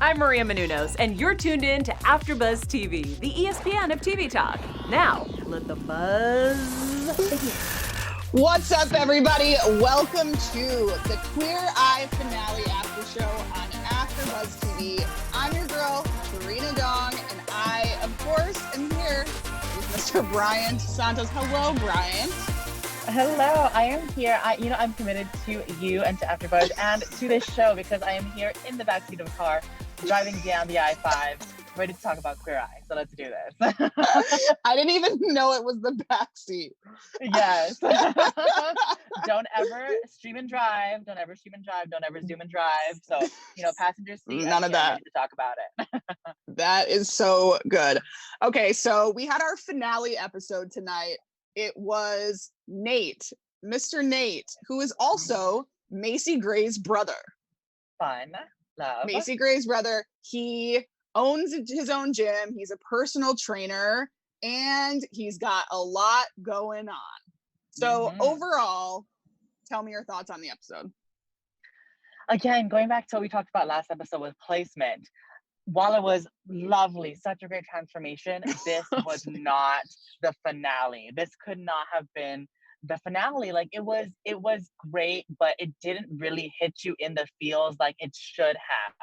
I'm Maria Menounos, and you're tuned in to AfterBuzz TV, the ESPN of TV talk. Now, let the buzz begin. What's up, everybody? Welcome to the Queer Eye finale after show on AfterBuzz TV. I'm your girl, Karina Dong, and I, of course, am here with Mr. Brian Santos. Hello, Brian. Hello, I am here. I'm committed to you and to AfterBuzz and to this show because I am here in the backseat of a car, driving down the I-5, ready to talk about Queer Eye. So let's do this. I didn't even know it was the backseat. Yes. Don't ever stream and drive. Don't ever stream and drive. Don't ever zoom and drive. So, passenger seat. None of that. Ready to talk about it. That is so good. Okay, so we had our finale episode tonight. It was Nate, Mr. Nate, who is also Macy Gray's brother. Fun. Love. Macy Gray's brother. He owns his own gym. He's a personal trainer, and he's got a lot going on. So overall, tell me your thoughts on the episode. Again, going back to what we talked about last episode with placement, while it was lovely, such a great transformation, this was not the finale. This could not have been the finale. Like it was great, but it didn't really hit you in the feels like it should have,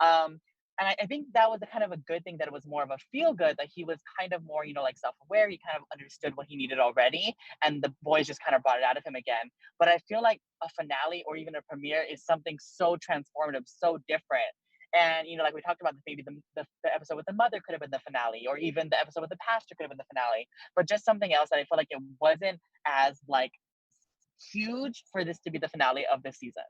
And I think that was a kind of a good thing, that it was more of a feel good, that he was kind of more, self-aware. He kind of understood what he needed already, and the boys just kind of brought it out of him again. But I feel like a finale or even a premiere is something so transformative, so different. And, like we talked about, maybe the episode with the mother could have been the finale, or even the episode with the pastor could have been the finale, but just something else that I feel like it wasn't as huge for this to be the finale of this season.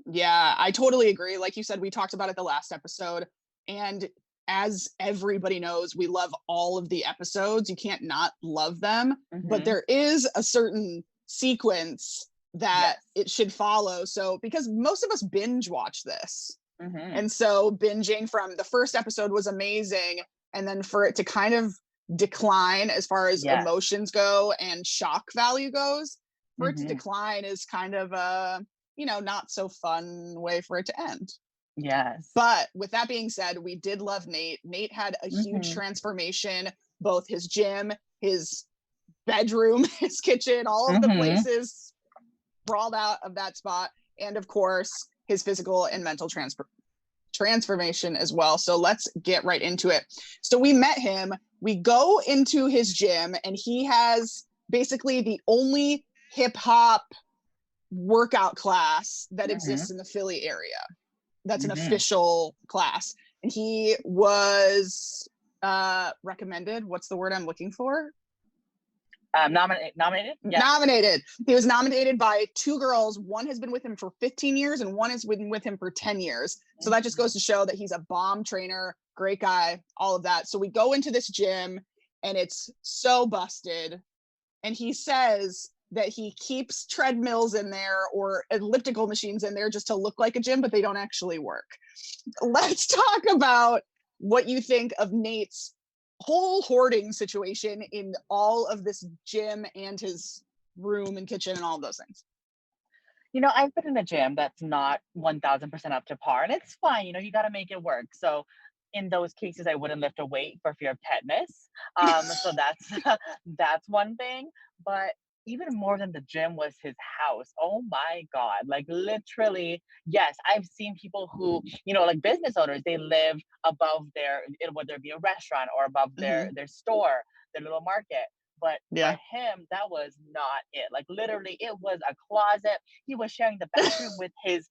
Yeah, I totally agree. Like you said, we talked about it the last episode. And as everybody knows, we love all of the episodes. You can't not love them. But there is a certain sequence that it should follow. So, because most of us binge watch this. And so binging from the first episode was amazing. And then for it to kind of decline as far as emotions go and shock value goes, for it to decline is kind of a, not so fun way for it to end. Yes. But with that being said, we did love Nate. Nate had a huge transformation, both his gym, his bedroom, his kitchen, all of the places sprawled out of that spot. And of course, his physical and mental transformation as well. So let's get right into it. So we met him. We go into his gym, and he has basically the only hip hop workout class that exists in the Philly area. That's an official class. And he was recommended. What's the word I'm looking for? Nominated? Yeah. Nominated. He was nominated by two girls. One has been with him for 15 years and one has been with him for 10 years. So that just goes to show that he's a bomb trainer, great guy, all of that. So we go into this gym and it's so busted. And he says that he keeps treadmills in there or elliptical machines in there just to look like a gym, but they don't actually work. Let's talk about what you think of Nate's whole hoarding situation in all of this gym and his room and kitchen and all of those things. I've been in a gym that's not 1000% up to par, and it's fine. You got to make it work. So in those cases, I wouldn't lift a weight for fear of tetanus. So that's one thing. But even more than the gym was his house. Oh my God. Like literally, yes, I've seen people who, business owners, they live above whether it be a restaurant or above their store, their little market. But for him, that was not it. Like literally, it was a closet. He was sharing the bathroom with his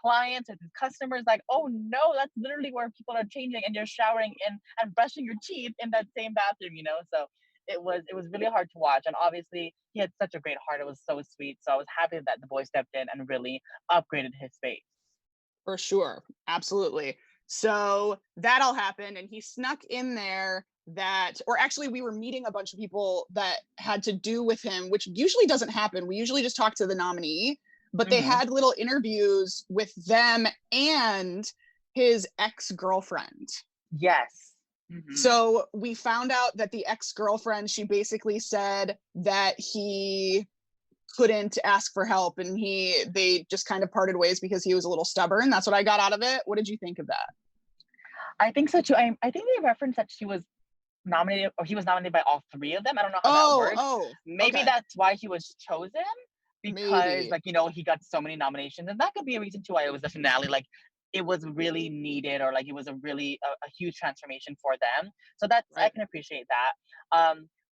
clients, with his customers. Like, oh no, that's literally where people are changing, and you're showering and brushing your teeth in that same bathroom. So it was really hard to watch. And obviously, he had such a great heart. It was so sweet. So I was happy that the boy stepped in and really upgraded his space. For sure, absolutely. So that all happened, and he snuck in there. Or actually we were meeting a bunch of people that had to do with him, which usually doesn't happen. We usually just talk to the nominee, but they had little interviews with them and his ex-girlfriend. Yes. So we found out that the ex-girlfriend, she basically said that he couldn't ask for help, and they just kind of parted ways because he was a little stubborn. That's what I got out of it. What did you think of that? I think so too. I think they referenced that she was nominated, or he was nominated by all three of them. I don't know how that works. Maybe Okay. that's why he was chosen, because Maybe. like, you know, he got so many nominations, and that could be a reason too why it was the finale. Like, it was really needed, or like it was a really a huge transformation for them. So that's, I Right. can appreciate that.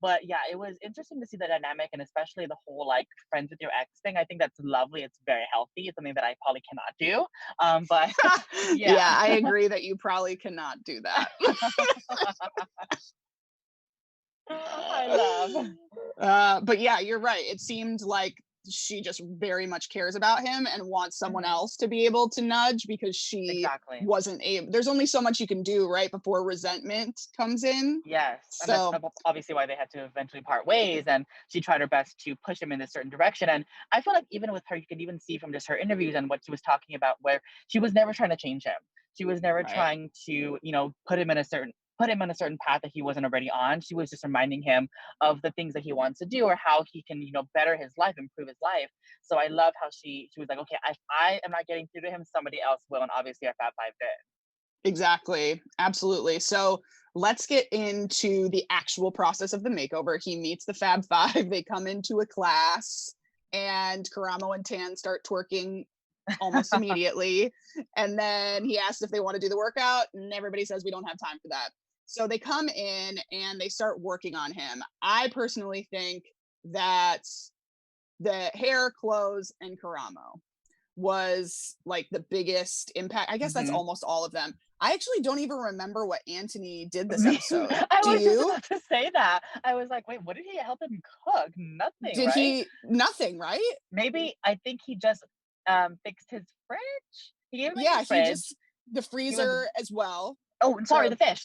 But yeah, it was interesting to see the dynamic, and especially the whole like friends with your ex thing. I think that's lovely. It's very healthy. It's something that I probably cannot do. But Yeah, yeah. I agree that you probably cannot do that. I love. But yeah, you're right. It seemed like she just very much cares about him and wants someone else to be able to nudge, because she Exactly. wasn't able. There's only so much you can do, right, before resentment comes in. Yes, and So that's obviously why they had to eventually part ways. And she tried her best to push him in a certain direction. And I feel like even with her, you could even see from just her interviews and what she was talking about, where she was never trying to change him. She was never right. trying to, you know, put him in a certain path that he wasn't already on. She was just reminding him of the things that he wants to do, or how he can, you know, better his life, improve his life. So I love how she was like, okay, I am not getting through to him, somebody else will. And obviously our Fab Five did. Exactly. Absolutely. So let's get into the actual process of the makeover. He meets the Fab Five. They come into a class, and Karamo and Tan start twerking almost immediately. And then he asks if they want to do the workout, and everybody says we don't have time for that. So they come in and they start working on him. I personally think that the hair, clothes, and Karamo was like the biggest impact. I guess that's almost all of them. I actually don't even remember what Anthony did this episode. I Do was just you? about to say that. I was like, wait, what did he help him cook? Nothing, Did right? he? Nothing, right? Maybe, I think he just fixed his fridge. He gave him a new Yeah, he fridge. just the He was, freezer as well. oh, I'm sorry, The the fish.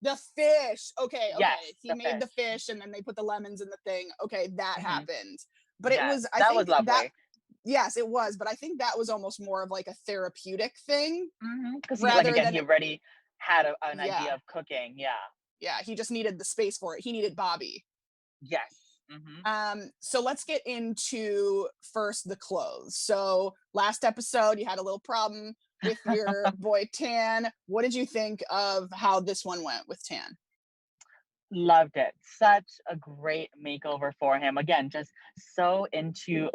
the fish. Okay, Yes, he the made the fish. fish, and then they put the lemons in the thing. Okay, that Hmm. happened. But it Yes, was, I that was think that, lovely. yes, it was, but I think that was almost more of like a therapeutic thing Because he, like, rather again, than he already had an yeah. idea of cooking. Yeah. Yeah, he just needed the space for it. He needed Bobby. Yes. So let's get into first the clothes. So last episode, you had a little problem with your boy Tan. What did you think of how this one went with Tan? Loved it. Such a great makeover for him. Again, just so into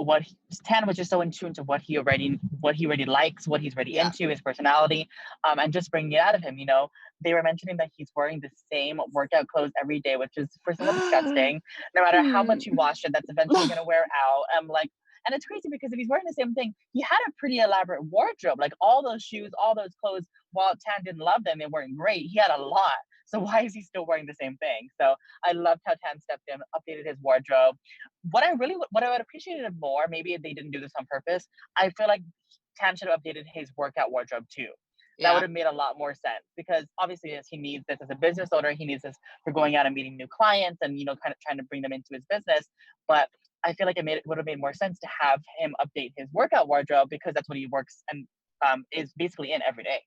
Tan was just so into what he already likes, what he's already Yeah. into, his personality, and just bringing it out of him. You know, they were mentioning that he's wearing the same workout clothes every day, which is first of all disgusting. No matter how much you wash it, that's eventually gonna wear out. And it's crazy because if he's wearing the same thing, he had a pretty elaborate wardrobe. Like all those shoes, all those clothes, while Tan didn't love them, they weren't great. He had a lot. So why is he still wearing the same thing? So I loved how Tan stepped in, updated his wardrobe. What I would appreciate more, maybe if they didn't do this on purpose, I feel like Tan should have updated his workout wardrobe too. That Yeah. would have made a lot more sense, because obviously, as he needs this as a business owner, he needs this for going out and meeting new clients and, you know, kind of trying to bring them into his business. But I feel like it would have made more sense to have him update his workout wardrobe, because that's what he works and is basically in every day.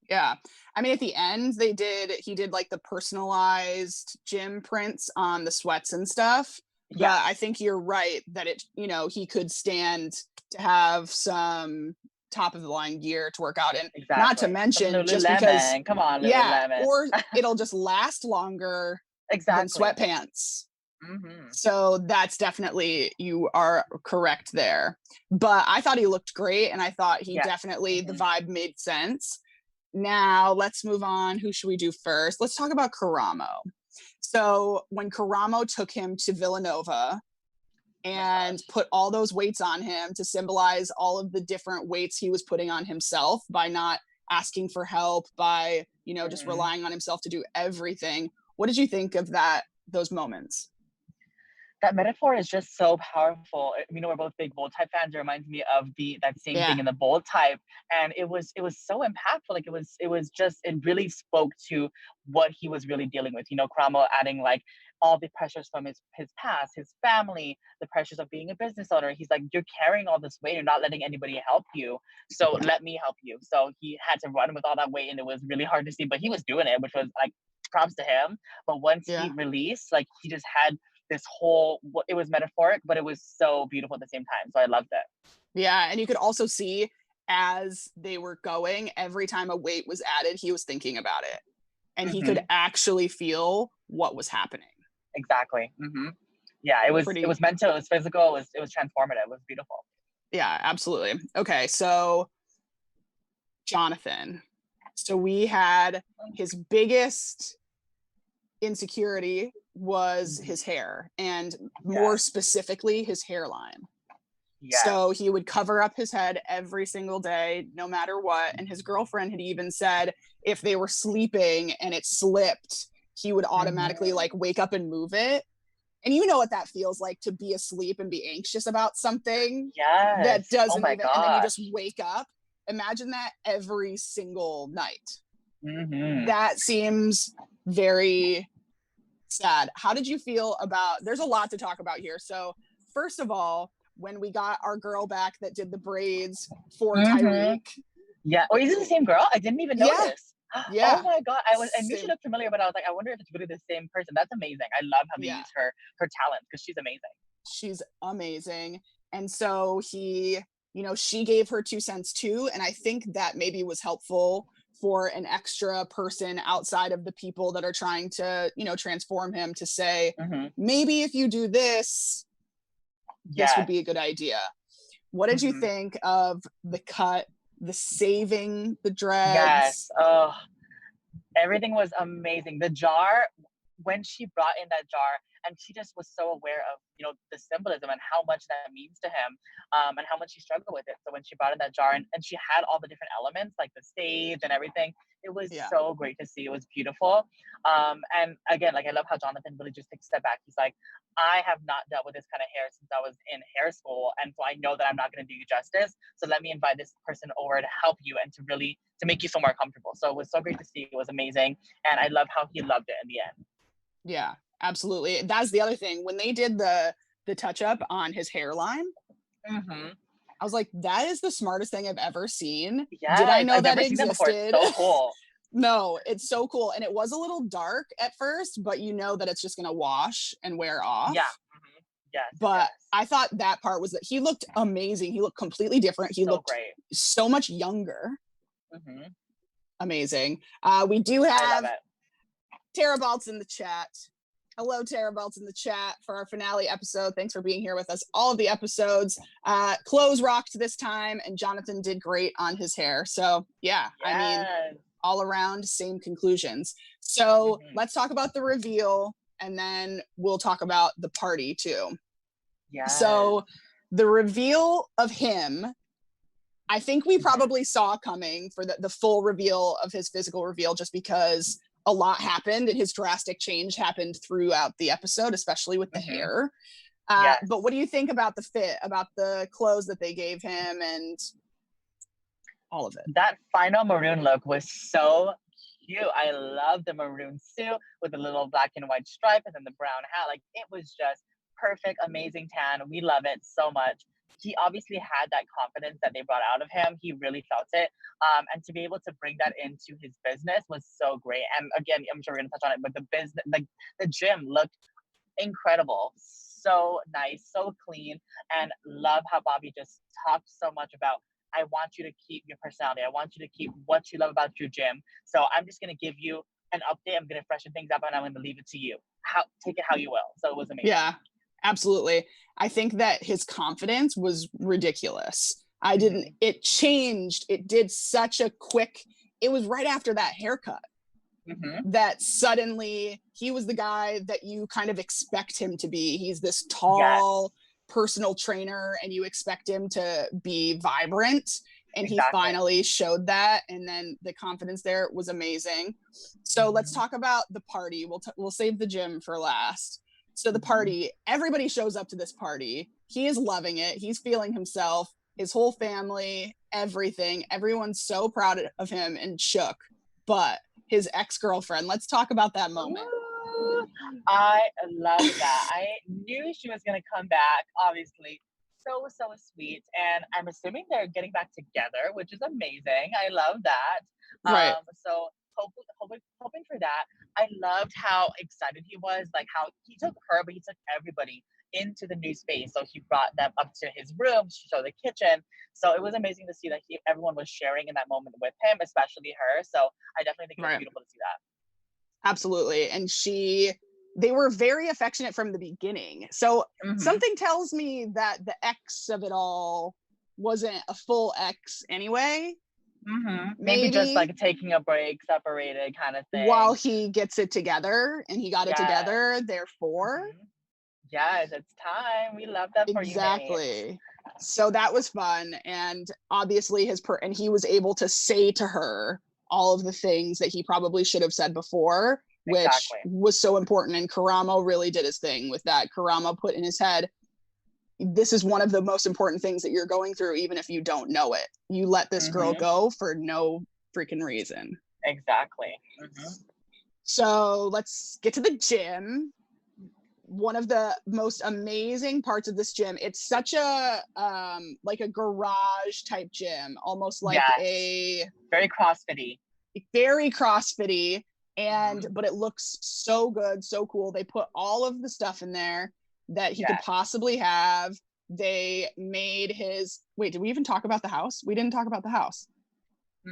Yeah. I mean, at the end, he did like the personalized gym prints on the sweats and stuff. But Yeah. I think you're right that he could stand to have some top of the line gear to work out in. Exactly. Not to mention, Some just because, Lululemon. Come on, yeah, Lululemon. or it'll just last longer than Exactly. sweatpants. So that's definitely, you are correct there. But I thought he looked great, and I thought he definitely, the vibe made sense. Now let's move on. Who should we do first? Let's talk about Karamo. So when Karamo took him to Villanova and put all those weights on him to symbolize all of the different weights he was putting on himself by not asking for help, by, just relying on himself to do everything. What did you think of those moments? That metaphor is just so powerful. You know, we're both big bold type fans. It reminds me of that same thing in the bold type, and it was so impactful. Like it really spoke to what he was really dealing with. You know, Karamo adding like all the pressures from his past, his family, the pressures of being a business owner. He's like, you're carrying all this weight. You're not letting anybody help you. So let me help you. So he had to run with all that weight, and it was really hard to see, but he was doing it, which was like props to him. But once he released, like he just had this whole, it was metaphoric, but it was so beautiful at the same time. So I loved it. Yeah, and you could also see as they were going, every time a weight was added, he was thinking about it. And he could actually feel what was happening. Exactly. Yeah, it was mental, it was physical, it was transformative, it was beautiful. Yeah, absolutely. Okay, so Jonathan. So we had his biggest insecurity was his hair, and more specifically his hairline. So he would cover up his head every single day, no matter what. And his girlfriend had even said if they were sleeping and it slipped, he would automatically like wake up and move it. And you know what that feels like, to be asleep and be anxious about something that doesn't and then you just wake up. Imagine that every single night. That seems very sad. How did you feel about, there's a lot to talk about here. So first of all, when we got our girl back that did the braids for Tyreek. Yeah. Oh, is it the same girl? I didn't even notice. Yeah. Oh my God. I knew she looked familiar, but I was like, I wonder if it's really the same person. That's amazing. I love how they use her talent, because she's amazing. She's amazing. And so he, you know, she gave her 2 cents too. And I think that maybe was helpful for an extra person outside of the people that are trying to, you know, transform him, to say, maybe if you do this, this would be a good idea. What did you think of the cut, the saving the dreads? Yes. Oh, everything was amazing. The jar, when she brought in that jar, and she just was so aware of, you know, the symbolism and how much that means to him, and how much he struggled with it. So when she brought in that jar, and she had all the different elements, like the stage and everything, it was so great to see. It was beautiful. And again, like, I love how Jonathan really just takes a step back. He's like, I have not dealt with this kind of hair since I was in hair school, and so I know that I'm not going to do you justice. So let me invite this person over to help you and to make you feel more comfortable. So it was so great to see. It was amazing, and I love how he loved it in the end. Yeah, absolutely. That's the other thing. When they did the touch up on his hairline, I was like, that is the smartest thing I've ever seen. Yes, did I know I've that never seen existed? That before. It's so cool. No, it's so cool. And it was a little dark at first, but you know that it's just going to wash and wear off. Yeah. Yes. But I thought that part was that he looked amazing. He looked completely different. He looked great. So much younger. Amazing. We do have Tara Baltz in the chat. Hello, Tara Baltz in the chat for our finale episode. Thanks for being here with us all of the episodes. Clothes rocked this time, and Jonathan did great on his hair. So yeah, I mean, all around same conclusions. So let's talk about the reveal, and then we'll talk about the party too. So the reveal of him, I think we probably saw coming for the full reveal of his physical reveal, just because a lot happened and his drastic change happened throughout the episode, especially with the hair. But what do you think about the fit, about the clothes that they gave him and all of it? That final maroon look was so cute. I love the maroon suit with the little black and white stripe and then the brown hat. Like, it was just perfect, amazing tan. We love it so much. He obviously had that confidence that they brought out of him. He really felt it. And to be able to bring that into his business was so great. And again, I'm sure we're gonna touch on it, but the business, like the gym looked incredible. So nice, so clean. And love how Bobby just talked so much about, I want you to keep your personality. I want you to keep what you love about your gym. So I'm just gonna give you an update. I'm gonna freshen things up and I'm gonna leave it to you. Take it how you will. So it was amazing. Yeah. Absolutely. I think that his confidence was ridiculous. It changed. It did such a quick, it was right after that haircut that suddenly he was the guy that you kind of expect him to be. He's this tall personal trainer and you expect him to be vibrant. And he finally showed that. And then the confidence there was amazing. So let's talk about the party. We'll save the gym for last. So the party, everybody shows up to this party. He is loving it. He's feeling himself, his whole family, everything. Everyone's so proud of him and shook. But his ex-girlfriend, let's talk about that moment. Ooh, I love that. I knew she was going to come back, obviously. So sweet. And I'm assuming they're getting back together, which is amazing. I love that. So hoping for that. I loved how excited he was, like how he took her, but he took everybody into the new space. So he brought them up to his room to show the kitchen. So it was amazing to see that everyone was sharing in that moment with him, especially her. So I definitely think it was beautiful to see that. Absolutely. And they were very affectionate from the beginning. So something tells me that the ex of it all wasn't a full ex anyway. Maybe just like taking a break, separated kind of thing. While he gets it together, and he got it together, therefore. Yes, it's time. We love that for you. Exactly. So that was fun. And obviously and he was able to say to her all of the things that he probably should have said before, which was so important. And Karamo really did his thing with that. Karamo put in his head, this is one of the most important things that you're going through, even if you don't know it. You let this girl go for no freaking reason. Exactly. So let's get to the gym. One of the most amazing parts of this gym, it's such a like a garage type gym, almost like a very CrossFit-y. And but it looks so good, so cool. They put all of the stuff in there that he could possibly have. They made his did we even talk about the house? We didn't talk about the house.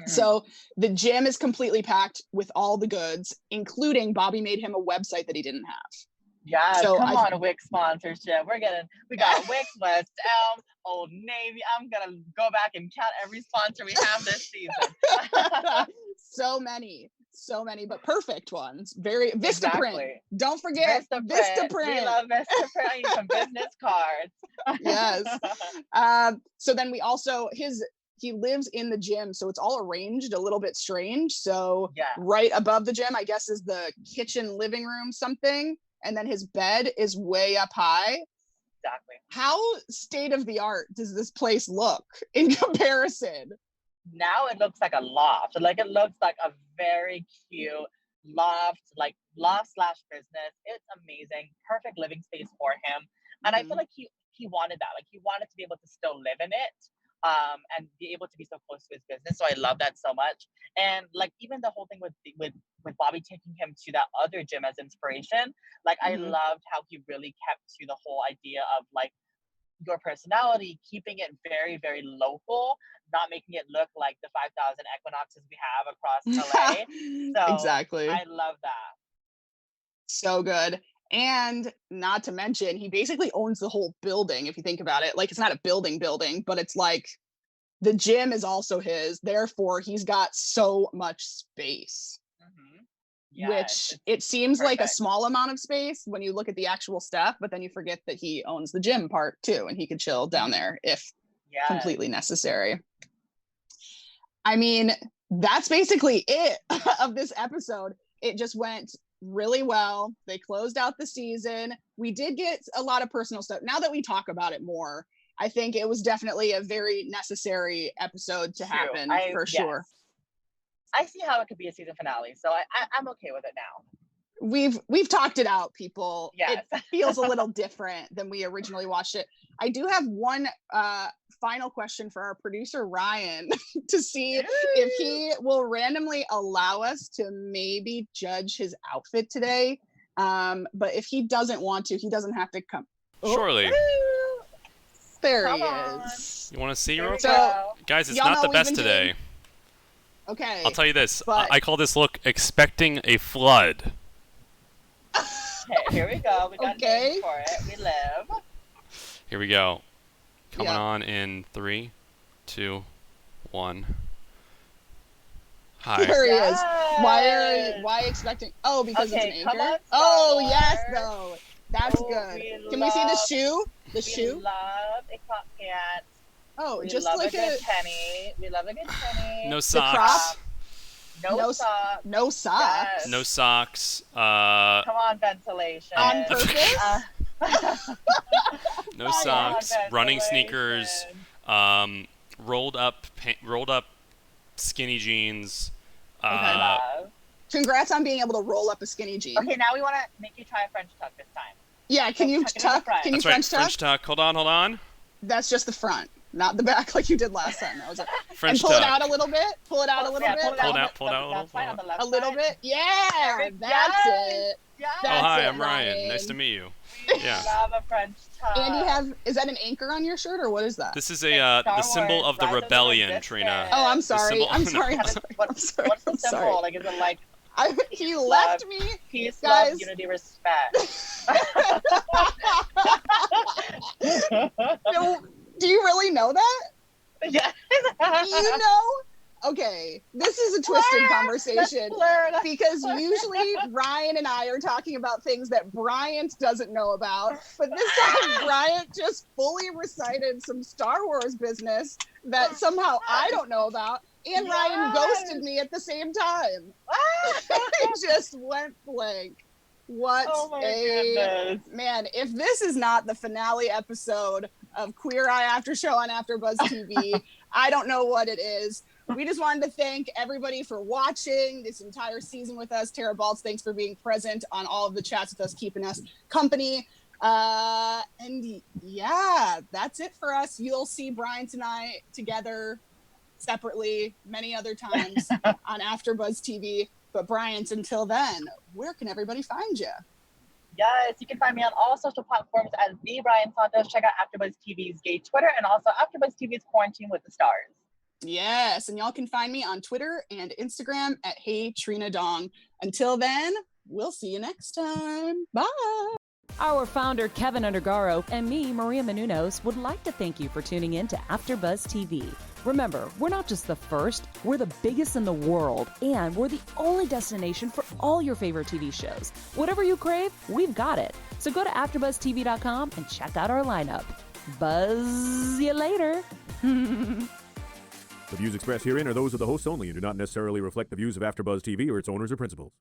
So the gym is completely packed with all the goods, including Bobby made him a website that he didn't have. Yeah, so come on, a Wix sponsorship. We got Wix, West Elm, Old Navy. I'm gonna go back and count every sponsor we have this season. so many, but perfect ones. Very Vistaprint. Don't forget Vistaprint. We love Vistaprint. I need some business cards. Yes. So then we also he lives in the gym, so it's all arranged a little bit strange. So right above the gym, I guess, is the kitchen, living room, something. And then his bed is way up high. Exactly. How state of the art does this place look in comparison? Now it looks like a loft. Like it looks like a very cute loft, like loft/business. It's amazing. Perfect living space for him. And I feel like he wanted that. Like he wanted to be able to still live in it. And be able to be so close to his business. So I love that so much. And like even the whole thing with Bobby taking him to that other gym as inspiration, like I loved how he really kept to the whole idea of like your personality, keeping it very, very local, not making it look like the 5,000 equinoxes we have across LA. So exactly. I love that. So good. And not to mention, he basically owns the whole building, if you think about it. Like, it's not a building, but it's like the gym is also his. Therefore, he's got so much space, which it seems like a small amount of space when you look at the actual stuff, but then you forget that he owns the gym part too, and he could chill down there if completely necessary. I mean, that's basically it of this episode. It just went really well. They closed out the season. We did get a lot of personal stuff. Now that we talk about it more, I think it was definitely a very necessary episode to happen for sure. I see how it could be a season finale, so I'm okay with it now. We've talked it out, people. Yes. It feels a little different than we originally watched it. I do have one final question for our producer Ryan to see if he will randomly allow us to maybe judge his outfit today. But if he doesn't want to, he doesn't have to come. Surely. There he is. You want to see real quick? Guys, it's not the best today. Okay. I'll tell you this. I call this look expecting a flood. Okay, here we go. We got names for it. We live. Here we go. Coming on in 3, 2, 1. Hi. There he is. Why expecting? Oh, because it's an anchor. Oh, yes, though. That's good. Can we see the shoe? The shoe? We love a cat. Oh, we just love like a good penny. We love a good penny. No socks. No socks. No socks. Yes. No socks. Come on, ventilation. On purpose? No socks. Running sneakers. Rolled up skinny jeans. Congrats on being able to roll up a skinny jean. Okay, now we want to make you try a French tuck this time. Yeah, can you tuck? Can you French tuck? French tuck. Hold on. That's just the front. not the back like you did last time. That was it. French and pull it tuck. out a little bit. Pull it out a little bit. Pull it out a little. That's fine, on the left A little side. bit. Yeah, that's it. Yes. Oh, That's hi, it, I'm Ryan. Nice to meet you. Yeah. Love a French tuck. And is that an anchor on your shirt or what is that? This is the symbol of the Rise of the rebellion, Resistance. Trina. Oh, I'm sorry. symbol- I'm sorry. No. I'm sorry. What- I'm sorry. What's the I'm symbol? sorry. Like, is it like He left me. peace, Guys. love, unity, respect? No, do you really know that? Yes. You know? Okay, this is a twisted conversation because usually Ryan and I are talking about things that Bryant doesn't know about, but this time Bryant just fully recited some Star Wars business that somehow I don't know about, and Ryan ghosted me at the same time. It just went blank. What goodness. man, if this is not the finale episode of Queer Eye After Show on AfterBuzz TV, I don't know what it is. We just wanted to thank everybody for watching this entire season with us. Tara Baltz, thanks for being present on all of the chats with us, keeping us company. And yeah, that's it for us. You'll see Bryant and I together separately many other times on AfterBuzz TV. But Bryant, until then, where can everybody find you? Yes, you can find me on all social platforms as the Brian Santos. Check out AfterBuzz TV's gay Twitter and also AfterBuzz TV's Quarantine with the Stars. Yes, and y'all can find me on Twitter and Instagram at Hey Trina Dong. Until then, we'll see you next time. Bye. Our founder, Keven Undergaro, and me, Maria Menounos, would like to thank you for tuning in to AfterBuzz TV. Remember, we're not just the first, we're the biggest in the world, and we're the only destination for all your favorite TV shows. Whatever you crave, we've got it. So go to AfterBuzzTV.com and check out our lineup. Buzz you later. The views expressed herein are those of the hosts only and do not necessarily reflect the views of AfterBuzz TV or its owners or principals.